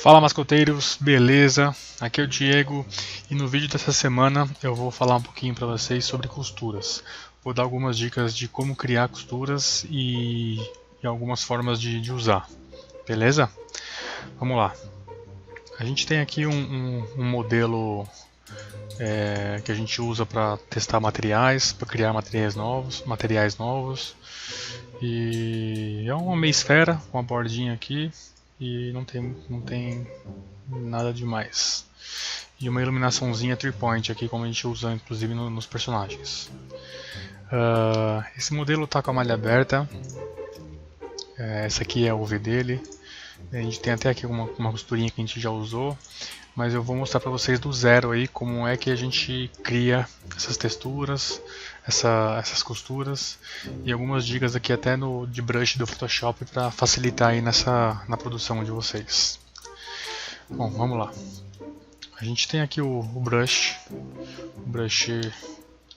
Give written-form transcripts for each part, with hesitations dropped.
Fala mascoteiros, beleza? Aqui é o Diego e no vídeo dessa semana eu vou falar um pouquinho para vocês sobre costuras. Vou dar algumas dicas de como criar costuras e algumas formas de usar, beleza? Vamos lá. A gente tem aqui um modelo que a gente usa para testar materiais, para criar materiais novos. E é uma meia esfera com uma bordinha aqui. E não tem nada demais. E uma iluminaçãozinha 3-point aqui, como a gente usa inclusive nos personagens. Esse modelo está com a malha aberta. Essa aqui é o V dele. A gente tem até aqui uma costurinha que a gente já usou. Mas eu vou mostrar para vocês do zero aí como é que a gente cria essas texturas, essas costuras e algumas dicas aqui até de brush do Photoshop para facilitar aí na produção de vocês. Bom, vamos lá. A gente tem aqui o brush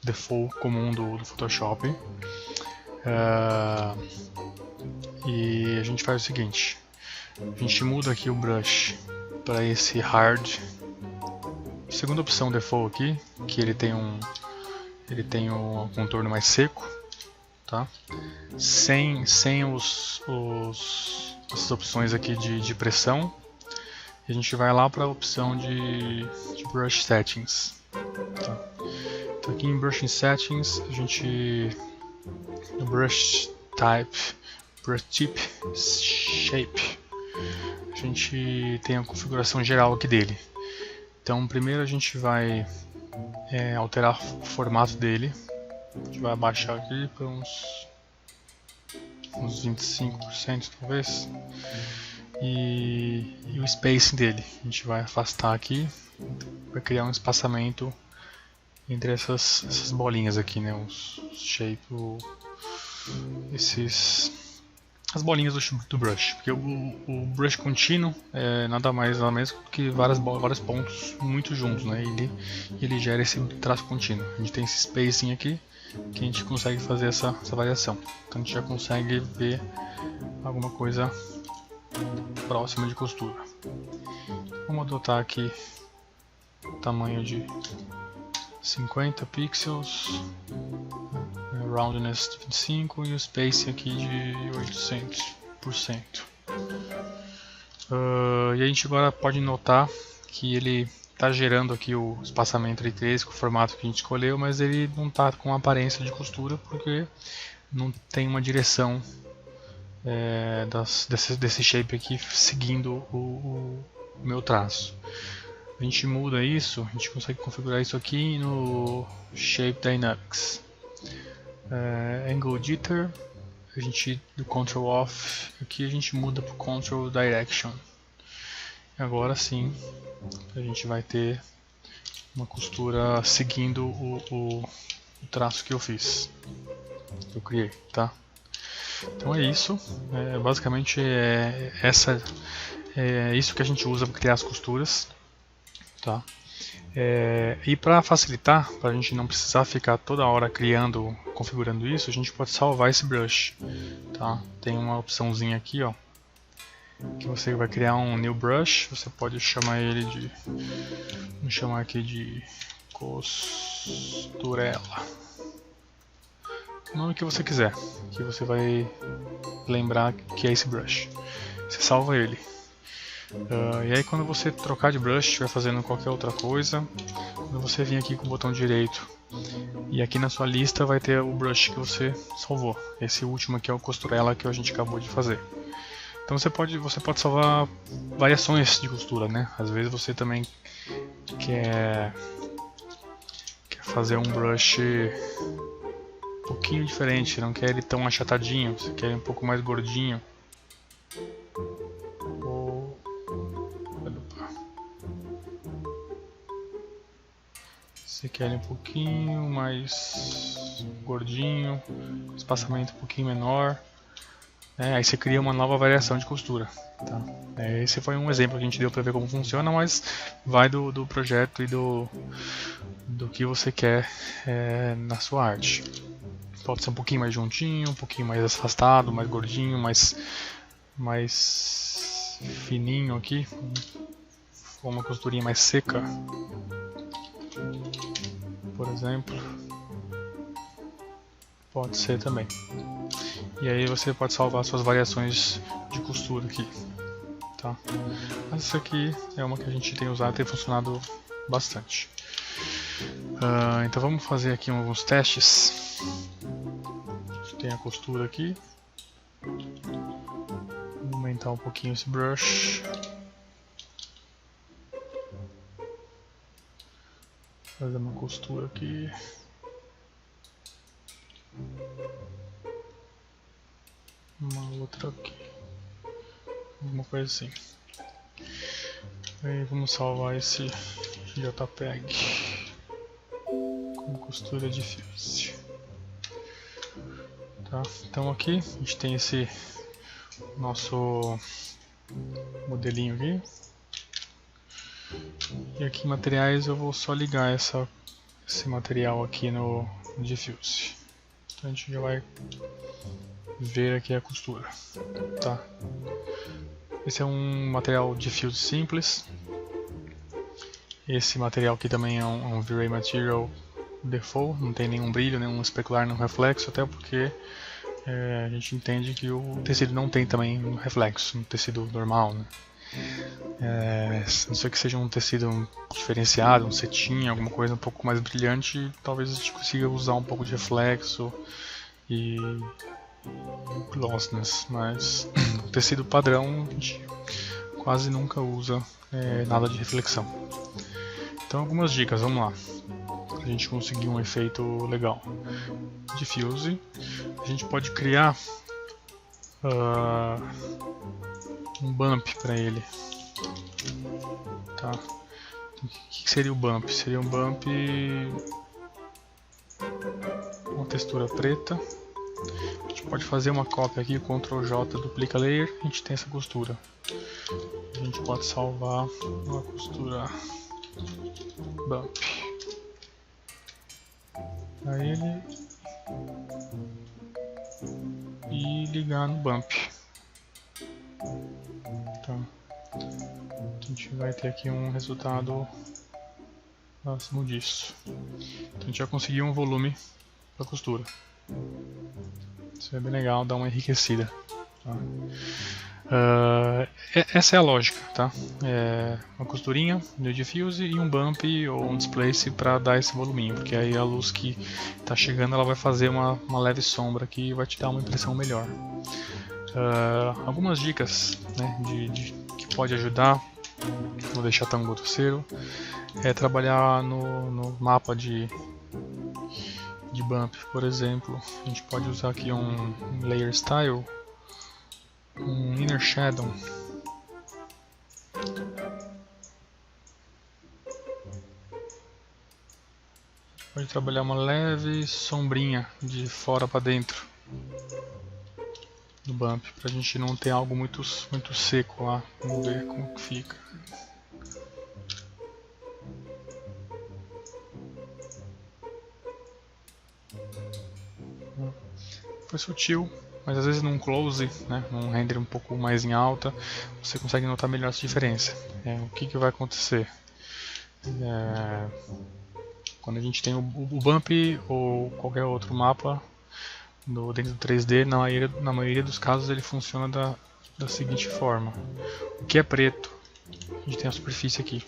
default comum do Photoshop. E a gente faz o seguinte: a gente muda aqui o brush para esse hard, segunda opção default aqui, que ele tem um contorno mais seco, tá? Sem essas opções aqui de pressão. E a gente vai lá para a opção de brush settings, tá? Então aqui em brush settings a gente no brush tip shape a gente tem a configuração geral aqui dele. Então primeiro a gente vai alterar o formato dele. A gente vai abaixar aqui para uns 25% talvez. E o spacing dele a gente vai afastar aqui para criar um espaçamento entre essas bolinhas aqui, né? Os shape, as bolinhas do brush, porque o brush contínuo é nada mais nada menos que vários pontos muito juntos, né? Ele gera esse traço contínuo. A gente tem esse spacing aqui que a gente consegue fazer essa variação. Então a gente já consegue ver alguma coisa próxima de costura. Vamos adotar aqui o tamanho de 50 pixels, roundness de 25 e o spacing aqui de 800%. E a gente agora pode notar que ele está gerando aqui o espaçamento entre eles com o formato que a gente escolheu, mas ele não está com aparência de costura porque não tem uma direção desse shape aqui seguindo o meu traço. A gente muda isso, a gente consegue configurar isso aqui no Shape Dynamics. Angle Jitter, a gente do Control Off, aqui a gente muda para o Control Direction. Agora sim, a gente vai ter uma costura seguindo o traço que eu fiz, que eu criei, tá? Então é isso, basicamente é isso que a gente usa para criar as costuras. Tá? E para facilitar, para a gente não precisar ficar toda hora configurando isso, a gente pode salvar esse brush, tá? Tem uma opçãozinha aqui, ó, que você vai criar um new brush. Você pode chamar ele vamos chamar aqui de costurela, o nome que você quiser, que você vai lembrar que é esse brush. Você salva ele. E aí quando você trocar de brush, estiver fazendo qualquer outra coisa, quando você vir aqui com o botão direito e aqui na sua lista vai ter o brush que você salvou. Esse último aqui é o costurela que a gente acabou de fazer. Então você pode salvar variações de costura, né? Às vezes você também quer fazer um brush um pouquinho diferente, não quer ele tão achatadinho, você quer ele um pouco mais gordinho. Você quer ele um pouquinho mais gordinho, espaçamento um pouquinho menor, aí você cria uma nova variação de costura, tá? Esse foi um exemplo que a gente deu para ver como funciona, mas vai do projeto e do que você quer na sua arte. Pode ser um pouquinho mais juntinho, um pouquinho mais afastado, mais gordinho, mais fininho aqui, ou uma costurinha mais seca, por exemplo, pode ser também. E aí você pode salvar suas variações de costura aqui, tá? Mas isso aqui é uma que a gente tem usado e tem funcionado bastante. Então vamos fazer aqui alguns testes. Tem a costura aqui. Vou aumentar um pouquinho esse brush. Fazer uma costura aqui. Uma outra aqui. Alguma coisa assim. Aí vamos salvar esse JPEG com costura diffuse. Tá? Então aqui a gente tem esse nosso modelinho aqui. E aqui em materiais eu vou só ligar esse material aqui no diffuse. Então a gente já vai ver aqui a costura, tá? Esse é um material diffuse simples. Esse material aqui também é um V-Ray Material Default, não tem nenhum brilho, nenhum especular, nenhum reflexo, até porque a gente entende que o tecido não tem também um reflexo, um tecido normal, né? A não ser que seja um tecido diferenciado, um cetim, alguma coisa um pouco mais brilhante, talvez a gente consiga usar um pouco de reflexo e glossiness, mas o tecido padrão a gente quase nunca usa nada de reflexão. Então algumas dicas, vamos lá, para a gente conseguir um efeito legal. Diffuse, a gente pode criar um bump para ele, tá? O que seria o bump? Seria um bump, uma textura preta. A gente pode fazer uma cópia aqui, Ctrl J, duplica layer, a gente tem essa costura. A gente pode salvar uma costura bump para ele e ligar no bump. Tá. A gente vai ter aqui um resultado próximo disso. Então a gente já conseguiu um volume para costura. Isso é bem legal, dá uma enriquecida. Tá? Essa é a lógica, tá? Uma costurinha no diffuse e um bump ou um displace para dar esse voluminho, porque aí a luz que está chegando ela vai fazer uma leve sombra aqui e vai te dar uma impressão melhor. Algumas dicas, né, que pode ajudar, não vou deixar tão grosseiro, é trabalhar no mapa de bump, por exemplo. A gente pode usar aqui um layer style, um inner shadow. Pode trabalhar uma leve sombrinha de fora para dentro do bump, para a gente não ter algo muito seco lá. Vamos ver como que fica. Foi sutil, mas às vezes num close, né, num render um pouco mais em alta, você consegue notar melhor essa diferença. O que vai acontecer? Quando a gente tem o bump ou qualquer outro mapa dentro do 3D, na maioria dos casos ele funciona da seguinte forma. O que é preto, a gente tem a superfície aqui.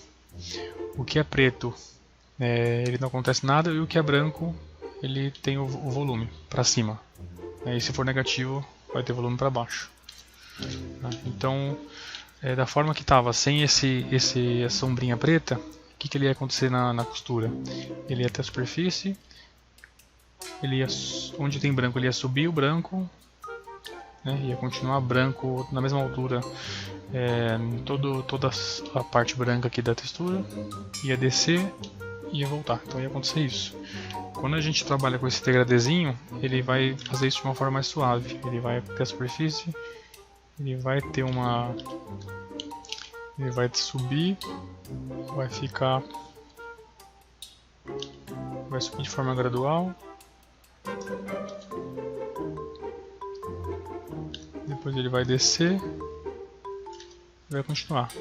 O que é preto, ele não acontece nada, e o que é branco, ele tem o volume para cima. E se for negativo, vai ter volume para baixo. Então, da forma que estava, sem essa sombrinha preta, o que ele ia acontecer na costura? Ele ia ter a superfície, onde tem branco ele ia subir o branco, né, ia continuar branco na mesma altura, toda a parte branca aqui da textura, ia descer e ia voltar. Então ia acontecer isso. Quando a gente trabalha com esse degradezinho, ele vai fazer isso de uma forma mais suave. Ele vai ter a superfície, ele vai ter ele vai subir, vai subir de forma gradual, depois ele vai descer vai continuar,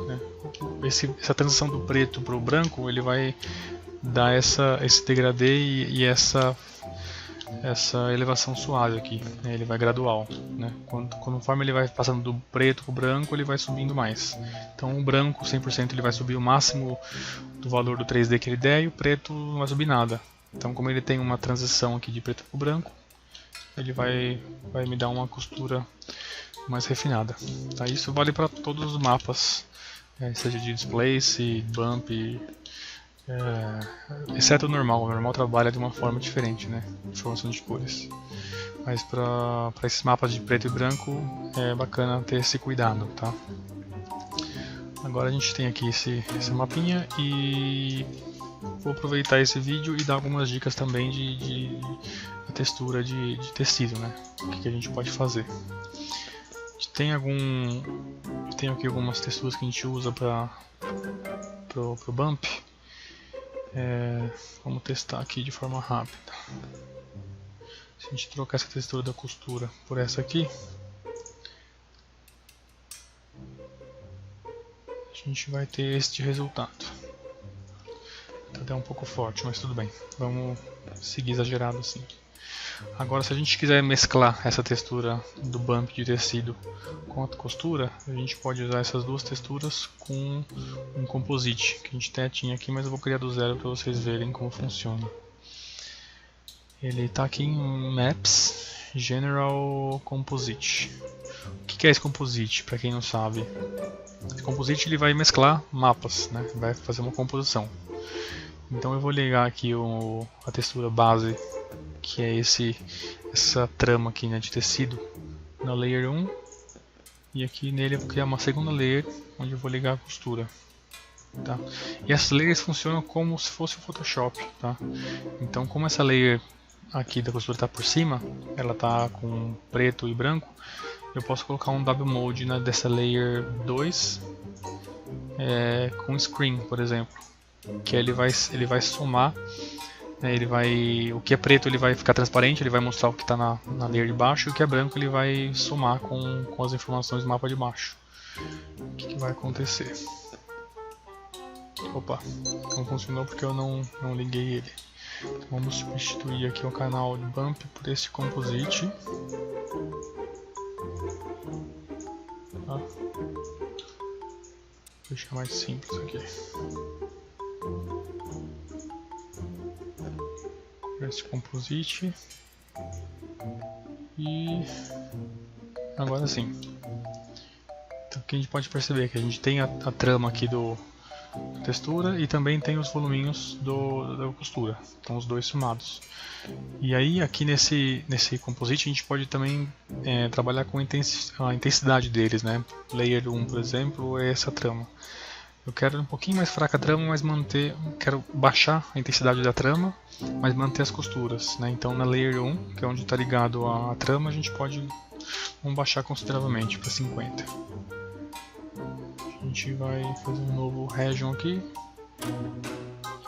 né? Essa transição do preto para o branco, ele vai dar esse degradê e essa elevação suave aqui, né? Ele vai gradual, né? Conforme ele vai passando do preto para o branco, ele vai subindo mais. Então o branco 100% ele vai subir o máximo do valor do 3D que ele der, e o preto não vai subir nada. Então, como ele tem uma transição aqui de preto para o branco, ele vai me dar uma costura mais refinada. Tá? Isso vale para todos os mapas, seja de displace, bump, exceto o normal. O normal trabalha de uma forma diferente, né? Informação de cores. Mas para esses mapas de preto e branco é bacana ter esse cuidado, tá? Agora a gente tem aqui esse mapinha e vou aproveitar esse vídeo e dar algumas dicas também de textura de tecido, né? O que a gente pode fazer. Tem aqui algumas texturas que a gente usa para pro bump. Vamos testar aqui de forma rápida. Se a gente trocar essa textura da costura por essa aqui, a gente vai ter este resultado. Tá até um pouco forte, mas tudo bem. Vamos seguir exagerado assim. Agora, se a gente quiser mesclar essa textura do bump de tecido com a costura, a gente pode usar essas duas texturas com um composite, que a gente até tinha aqui, mas eu vou criar do zero para vocês verem como funciona. Ele está aqui em Maps, General Composite. O que é esse composite, para quem não sabe? Esse composite ele vai mesclar mapas, né? Vai fazer uma composição. Então eu vou ligar aqui a textura base, que é essa trama aqui, né, de tecido, na layer 1, e aqui nele eu vou criar uma segunda layer onde eu vou ligar a costura, tá? E essas layers funcionam como se fosse o Photoshop, tá? Então, como essa layer aqui da costura está por cima, ela está com preto e branco, eu posso colocar um double mode dessa layer 2 com screen, por exemplo, que ele vai somar. O que é preto ele vai ficar transparente, ele vai mostrar o que está na layer de baixo, e o que é branco ele vai somar com as informações do mapa de baixo. O que vai acontecer? Opa, não funcionou porque eu não liguei ele. Então vamos substituir aqui o canal de bump por esse composite. Tá? Vou deixar mais simples aqui. Esse composite e agora sim. Então aqui a gente pode perceber que a gente tem a trama aqui da textura e também tem os voluminhos da costura, então os dois somados. E aí aqui nesse composite a gente pode também trabalhar com a intensidade deles, né? Layer 1, por exemplo, é essa trama. Eu quero um pouquinho mais fraca a trama, mas quero baixar a intensidade da trama, mas manter as costuras, né? Então na layer 1, que é onde está ligado a trama, a gente vamos baixar consideravelmente para 50. A gente vai fazer um novo region aqui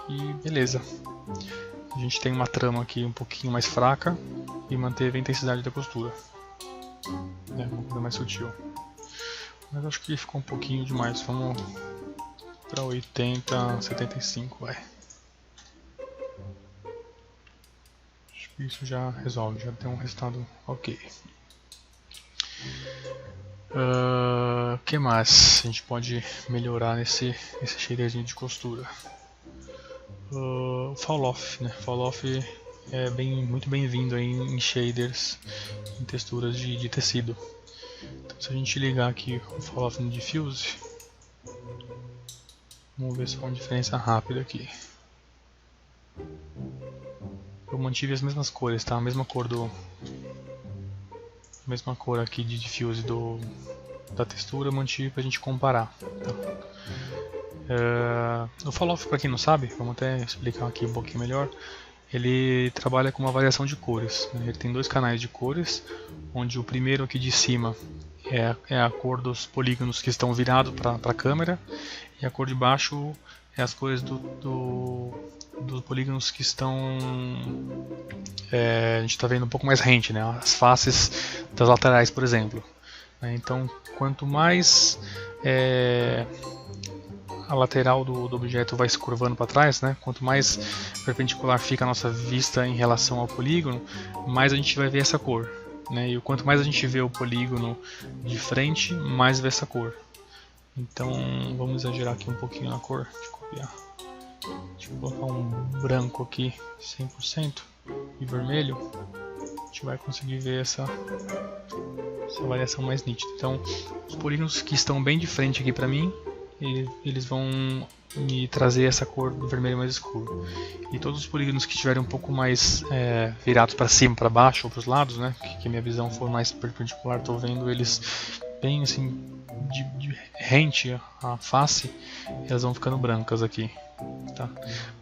e beleza. A gente tem uma trama aqui um pouquinho mais fraca e manteve a intensidade da costura, né? Uma coisa mais sutil. Mas acho que ficou um pouquinho demais. Vamos para 80, 75, vai. Acho que isso já resolve, já tem um resultado ok. O que mais a gente pode melhorar nesse shaderzinho de costura? Fall off, né? Fall off é muito bem-vindo em shaders, em texturas de tecido. Então, se a gente ligar aqui o fall off no diffuse, vamos ver só uma diferença rápida aqui. Eu mantive as mesmas cores, tá? A mesma cor aqui de diffuse da textura, eu mantive pra gente comparar, tá? O fall off, para quem não sabe, vamos até explicar aqui um pouquinho melhor. Ele trabalha com uma variação de cores, né? Ele tem dois canais de cores, onde o primeiro aqui de cima é a cor dos polígonos que estão virados para a câmera, e a cor de baixo é as cores dos polígonos que estão, a gente está vendo um pouco mais rente, né? As faces das laterais, por exemplo. Então, quanto mais a lateral do objeto vai se curvando para trás, né? Quanto mais perpendicular fica a nossa vista em relação ao polígono, mais a gente vai ver essa cor, né? E quanto mais a gente vê o polígono de frente, mais vê essa cor. Então vamos exagerar aqui um pouquinho na cor, deixa eu copiar. Deixa eu colocar um branco aqui 100% e vermelho. A gente vai conseguir ver essa variação mais nítida. Então, os polígonos que estão bem de frente aqui para mim, eles vão me trazer essa cor do vermelho mais escuro. E todos os polígonos que estiverem um pouco mais virados para cima, para baixo ou para os lados, né, que a minha visão for mais perpendicular, estou vendo eles bem assim de rente à face, elas vão ficando brancas aqui. Tá?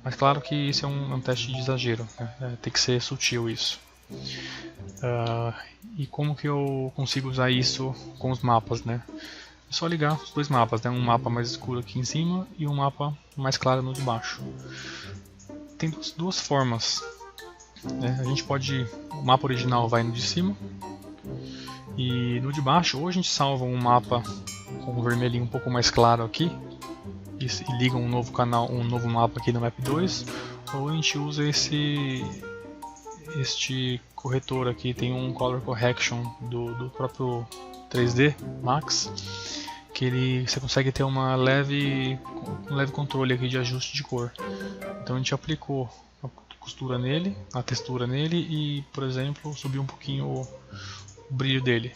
Mas claro que isso é um teste de exagero, né? Tem que ser sutil isso. E como que eu consigo usar isso com os mapas, né? É só ligar os dois mapas, né? Um mapa mais escuro aqui em cima e um mapa mais claro no de baixo. Tem duas formas, né? A gente pode, o mapa original vai no de cima e no de baixo, ou a gente salva um mapa com um vermelhinho um pouco mais claro aqui e liga um novo canal, um novo mapa aqui no Map 2, ou a gente usa este corretor aqui, tem um Color Correction do próprio 3D Max, que você consegue ter um leve controle aqui de ajuste de cor. Então a gente aplicou a costura nele, a textura nele e, por exemplo, subiu um pouquinho o brilho dele.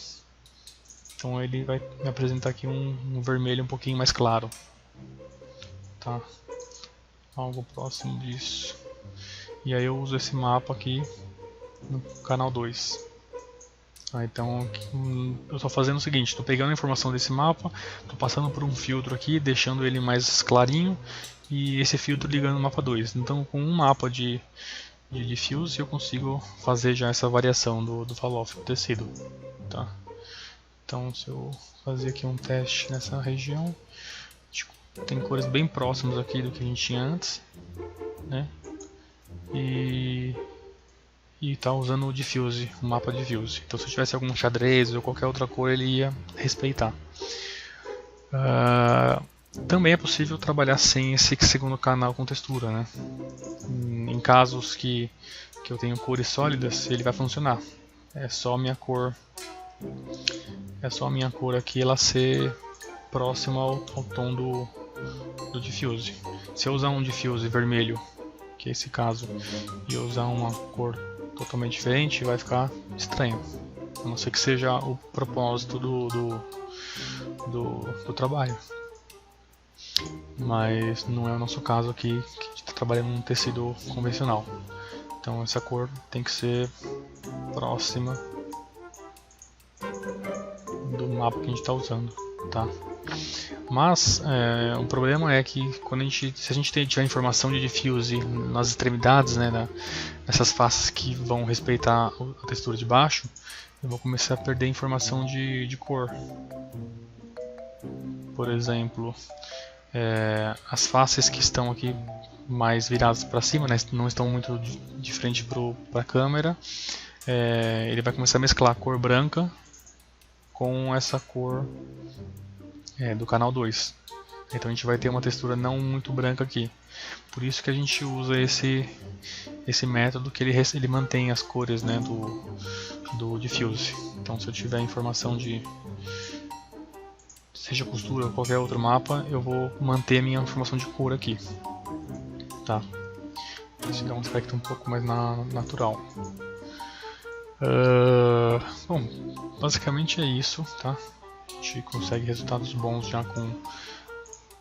Então ele vai me apresentar aqui um vermelho um pouquinho mais claro. Tá? Algo próximo disso. E aí eu uso esse mapa aqui no canal 2. Então eu estou fazendo o seguinte, estou pegando a informação desse mapa, estou passando por um filtro aqui, deixando ele mais clarinho e esse filtro ligando no mapa 2. Então com um mapa de diffuse eu consigo fazer já essa variação do fall-off do tecido. Tá? Então se eu fazer aqui um teste nessa região, tem cores bem próximas aqui do que a gente tinha antes, né? E tá usando o diffuse, o mapa diffuse. Então se eu tivesse algum xadrez ou qualquer outra cor, ele ia respeitar. Também é possível trabalhar sem esse segundo canal com textura, né? Em casos que eu tenho cores sólidas, ele vai funcionar. É só a minha cor aqui ela ser próxima ao tom do diffuse. Se eu usar um diffuse vermelho, que é esse caso, e eu usar uma cor totalmente diferente, vai ficar estranho. A não ser que seja o propósito do trabalho. Mas não é o nosso caso aqui, que a gente está trabalhando num tecido convencional. Então essa cor tem que ser próxima do mapa que a gente está usando. Tá? Mas o problema é que se a gente tiver informação de diffuse nas extremidades, né, nessas faces que vão respeitar a textura de baixo, eu vou começar a perder informação de cor. Por exemplo, as faces que estão aqui mais viradas para cima, né, não estão muito de frente para a câmera, ele vai começar a mesclar a cor branca com essa cor do canal 2. Então a gente vai ter uma textura não muito branca aqui. Por isso que a gente usa esse método que ele mantém as cores, né, do diffuse. Então se eu tiver informação de seja costura ou qualquer outro mapa, eu vou manter a minha informação de cor aqui. Tá? Isso dá um aspecto um pouco mais natural. Bom, basicamente é isso, tá? A gente consegue resultados bons já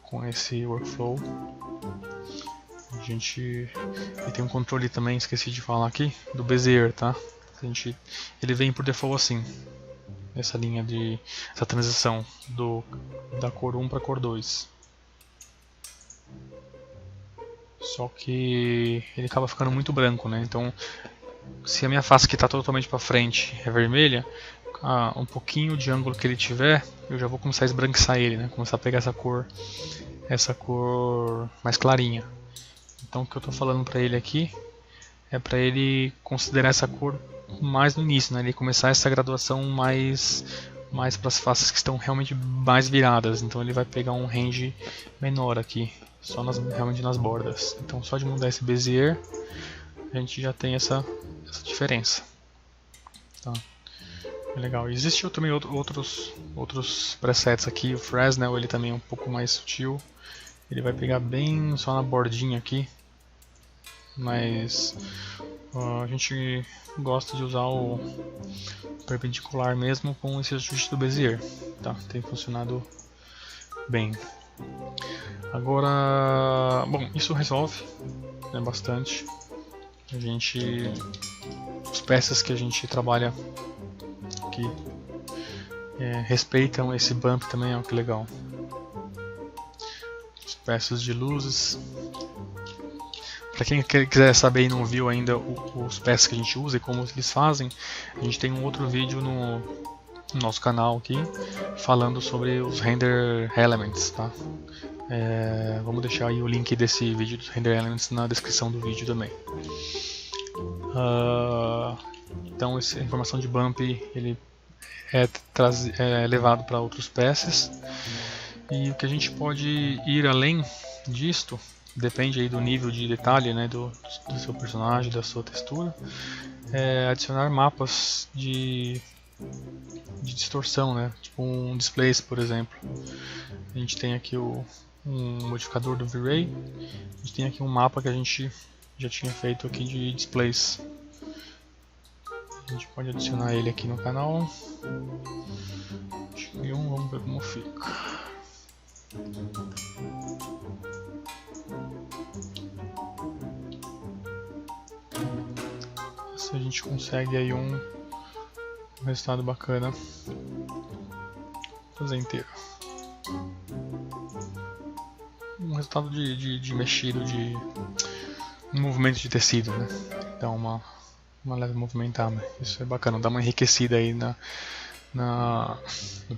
com esse workflow. E tem um controle também, esqueci de falar aqui, do Bezier, tá? Ele vem por default assim, essa linha essa transição da cor 1 para a cor 2. Só que ele acaba ficando muito branco, né? Então, se a minha face que está totalmente para frente é vermelha, um pouquinho de ângulo que ele tiver, eu já vou começar a esbranquiçar ele, né? Começar a pegar essa cor mais clarinha. Então o que eu estou falando para ele aqui é para ele considerar essa cor mais no início, né? Ele começar essa graduação mais mais para as faces que estão realmente mais viradas, então ele vai pegar um range menor aqui, só realmente nas bordas. Então só de mudar esse Bezier a gente já tem essa diferença. Tá? É legal. Existem também outros presets aqui. O Fresnel ele também é um pouco mais sutil, ele vai pegar bem só na bordinha aqui, mas a gente gosta de usar o perpendicular mesmo com esse ajuste do Bezier, tá? Tem funcionado bem. Agora, bom, isso resolve, né, bastante. As peças que a gente trabalha aqui respeitam esse bump também, ó, que legal. As peças de luzes. Para quem quiser saber e não viu ainda os peças que a gente usa e como eles fazem, a gente tem um outro vídeo no nosso canal aqui falando sobre os Render Elements, tá? Vamos deixar aí o link desse vídeo dos Render Elements na descrição do vídeo também. Então essa informação de bump ele é levado para outros peças, e o que a gente pode ir além disto depende aí do nível de detalhe, né, do seu personagem, da sua textura. Adicionar mapas de distorção, né, tipo um displace, por exemplo. A gente tem aqui um modificador do V-Ray. A gente tem aqui um mapa que a gente já tinha feito aqui de displace. A gente pode adicionar ele aqui no canal. Vamos ver como fica. Se a gente consegue aí um resultado bacana. Vou fazer inteiro. Um resultado de mexido, de um movimento de tecido, né? Dá uma leve movimentada. Isso é bacana, dá uma enriquecida aí no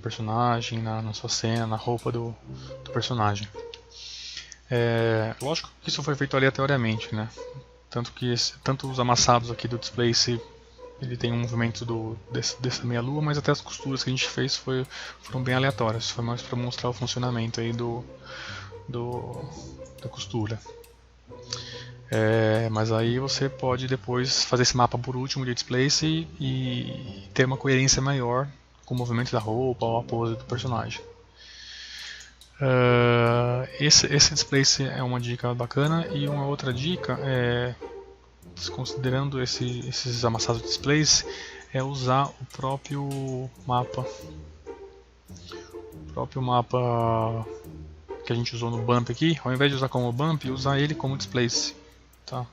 personagem, na sua cena, na roupa do personagem. Lógico que isso foi feito aleatoriamente, né? Tanto os amassados aqui do Displace, ele tem um movimento dessa meia lua, mas até as costuras que a gente fez foram bem aleatórias. Foi mais para mostrar o funcionamento aí da costura. Mas aí você pode depois fazer esse mapa por último de Displace e ter uma coerência maior com o movimento da roupa ou a pose do personagem. Esse Displace é uma dica bacana, e uma outra dica considerando esses amassados de Displace, é usar o próprio mapa que a gente usou no bump aqui. Ao invés de usar como bump, usar ele como Displace, tá?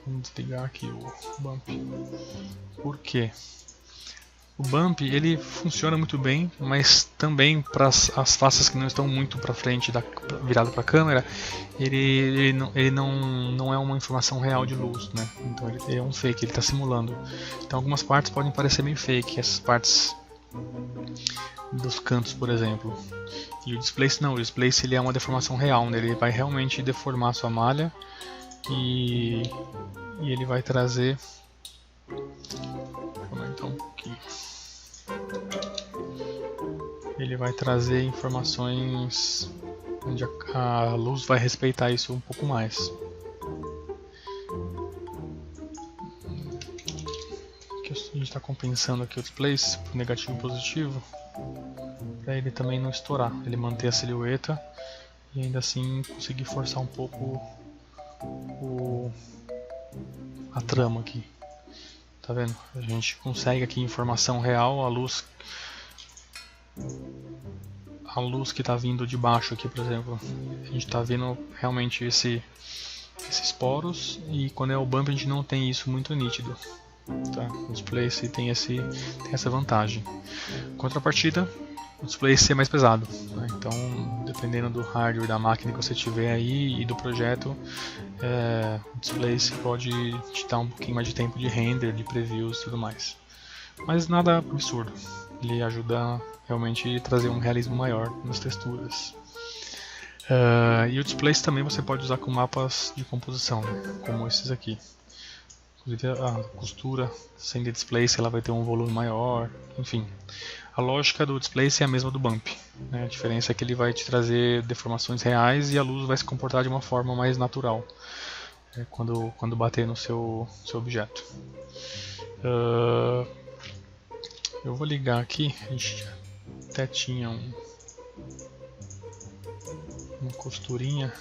Vamos desligar aqui o bump. Por quê? O bump ele funciona muito bem, mas também para as faces que não estão muito para frente, virado para a câmera, ele não é uma informação real de luz, né? Então ele é um fake, ele está simulando. Então algumas partes podem parecer meio fake, essas partes dos cantos, por exemplo. E o Displace não, o Displace ele é uma deformação real, né? Ele vai realmente deformar a sua malha e ele vai trazer... Vou aumentar um pouquinho. Ele vai trazer informações onde a luz vai respeitar isso um pouco mais. Aqui a gente está compensando aqui o Displace por negativo e positivo, para ele também não estourar, ele manter a silhueta e ainda assim conseguir forçar um pouco a trama aqui. Tá vendo? A gente consegue aqui informação real, a luz que está vindo de baixo aqui, por exemplo. A gente está vendo realmente esses poros, e quando é o bump a gente não tem isso muito nítido. Tá? O Displace tem essa vantagem. Contrapartida, o Displace é mais pesado, né? Então, dependendo do hardware da máquina que você tiver aí e do projeto, o Displace pode te dar um pouquinho mais de tempo de render, de previews e tudo mais. Mas nada absurdo, ele ajuda realmente a trazer um realismo maior nas texturas. E o Displace também você pode usar com mapas de composição, né? Como esses aqui. Inclusive a costura sem displace ela vai ter um volume maior, enfim. A lógica do displace é a mesma do bump, né? A diferença é que ele vai te trazer deformações reais e a luz vai se comportar de uma forma mais natural quando bater no seu objeto. Eu vou ligar aqui, a gente até tinha uma costurinha.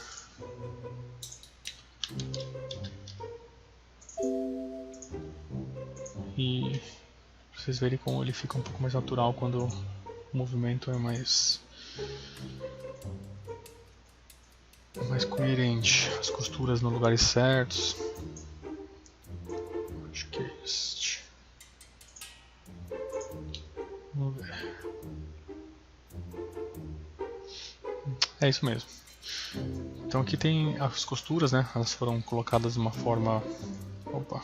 E vocês verem como ele fica um pouco mais natural quando o movimento é mais coerente, as costuras nos lugares certos. Acho que é este. Vamos ver. É isso mesmo. Então aqui tem as costuras, né? Elas foram colocadas de uma forma. Opa!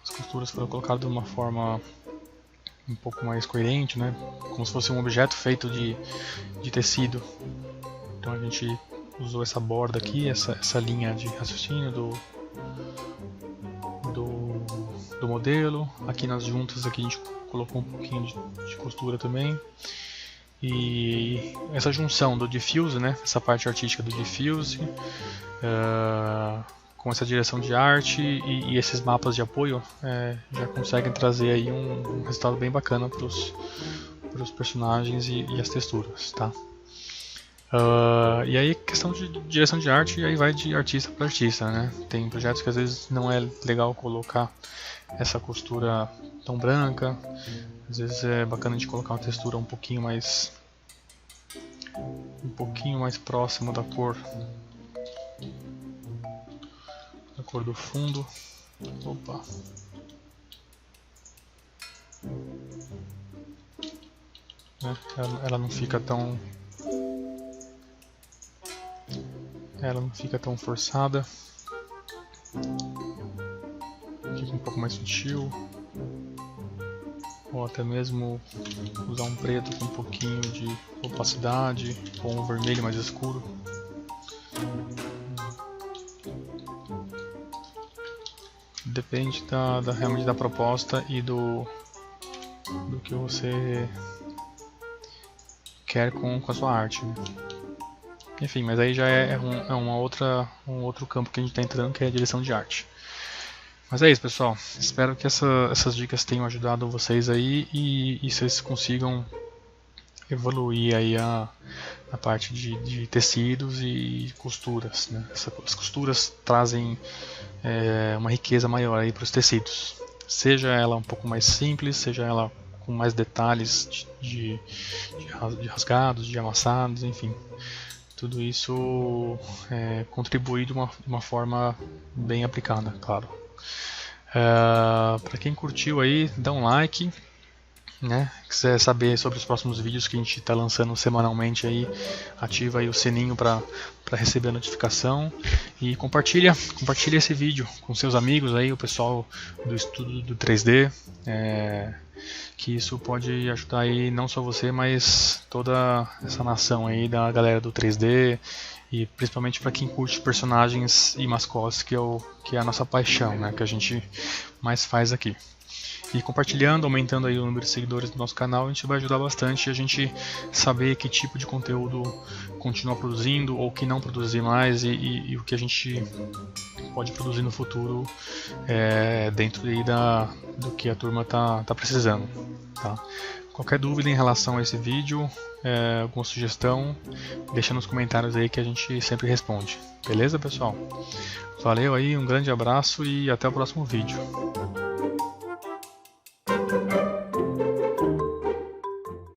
As costuras foram colocadas de uma forma um pouco mais coerente, né? Como se fosse um objeto feito de tecido. Então a gente usou essa borda aqui, essa linha de raciocínio do modelo. Aqui nas juntas aqui a gente colocou um pouquinho de costura também. E essa junção do diffuse, né? Essa parte artística do diffuse, com essa direção de arte e esses mapas de apoio, já conseguem trazer aí um resultado bem bacana para os personagens e as texturas, tá? E aí questão de direção de arte, aí vai de artista para artista, né? Tem projetos que às vezes não é legal colocar essa costura tão branca, às vezes é bacana de colocar uma textura um pouquinho mais próximo da cor do fundo. Opa. Ela não fica tão forçada, fica um pouco mais sutil, ou até mesmo usar um preto com um pouquinho de opacidade, ou um vermelho mais escuro. Depende realmente da proposta e do que você quer com a sua arte, né? Enfim, mas aí já é um outro campo que a gente está entrando, que é a direção de arte. Mas é isso, pessoal. Espero que essas dicas tenham ajudado vocês aí e vocês consigam evoluir aí a parte de tecidos e costuras, né? As costuras trazem uma riqueza maior aí para os tecidos. Seja ela um pouco mais simples, seja ela com mais detalhes de rasgados, de amassados, enfim. Tudo isso contribui de uma forma bem aplicada, claro. Para quem curtiu aí, dá um like, né? Quiser saber sobre os próximos vídeos que a gente está lançando semanalmente aí, ativa aí o sininho para receber a notificação e compartilha esse vídeo com seus amigos aí, o pessoal do estudo do 3D, que isso pode ajudar aí não só você, mas toda essa nação aí da galera do 3D e principalmente para quem curte personagens e mascotes, que é a nossa paixão, né? Que a gente mais faz aqui. E compartilhando, aumentando aí o número de seguidores do nosso canal, a gente vai ajudar bastante a gente saber que tipo de conteúdo continuar produzindo ou que não produzir mais e o que a gente pode produzir no futuro dentro aí do que a turma tá precisando, tá? Qualquer dúvida em relação a esse vídeo, alguma sugestão, deixa nos comentários aí que a gente sempre responde. Beleza, pessoal? Valeu aí, um grande abraço e até o próximo vídeo.